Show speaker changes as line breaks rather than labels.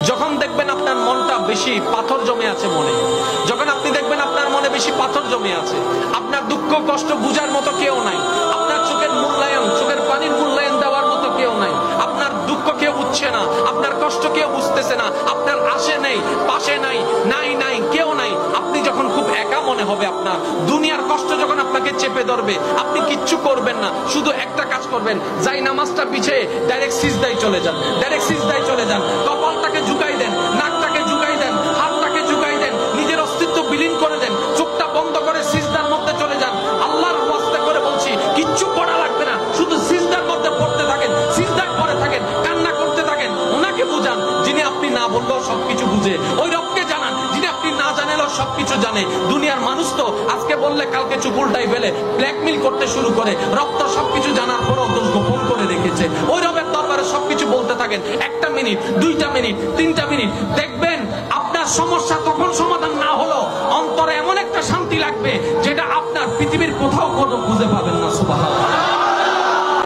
যখন দেখবেন আপনার মনটা বেশি পাথর জমে আছে মনে, যখন আপনি দেখবেন আপনার মনে বেশি পাথর জমে আছে, আপনার দুঃখ কষ্ট বুঝার মতো কেউ নাই, আপনার চোখের মূল্যায়ন, চোখের পানির মূল্যায়ন দেওয়ার মতো কেউ নাই, আপনার দুঃখ কেউ বুঝছে না, আপনার কষ্ট কেউ বুঝতেছে না, আপনার আশে নেই, পাশে নাই, নাই কেউ নাই, আপনি যখন খুব একা মনে হবে, আপনার দুনিয়ার কষ্ট যখন আপনাকে চেপে ধরবে, আপনি কিচ্ছু করবেন না, শুধু একটা কাজ করবেন, যাই নামাজটা পিছিয়ে ডাইরেক্ট সিজদায় চলে যান, ডাইরেক্ট সিজদায় চলে যান, কপালটাকে ঝুঁকাই দেন, নাকটাকে ঝুঁকাই দেন, হাতটাকে ঝুঁকাই দেন, নিজের অস্তিত্ব বিলীন করে দেন, চোখটা বন্ধ করে সিজদার মধ্যে চলে যান। আল্লাহর ওয়াস্তে করে বলছি, কিচ্ছু পড়া লাগবে না, শুধু সিজদার মধ্যে পড়তে থাকেন, সিজদায় পড়ে থাকেন, কান্না করতে থাকেন। ওনাকে বুঝান যিনি আপনি না বললেও সবকিছু বুঝে, ওই রবকে জানান যিনি আপনি না জানেলেও সবকিছু জানে। দুনিয়ার মানুষ তো আজকে বললে কালকে চুপ উল্টাই ফেলে, ব্ল্যাকমেইল করতে শুরু করে, রব তো সবকিছু জানার পরও দোষ গোপন করে রেখেছে। ওই রবের দরবারে সবকিছু বলতে থাকেন, 1 মিনিট, 2 মিনিট, 3 মিনিট, দেখবেন আপনার সমস্যা তখন সমাধান না হলো অন্তরে এমন একটা শান্তি লাগবে যেটা আপনার পৃথিবীর কোথাও কোনো খুঁজে পাবেন না। সুবহানাল্লাহ।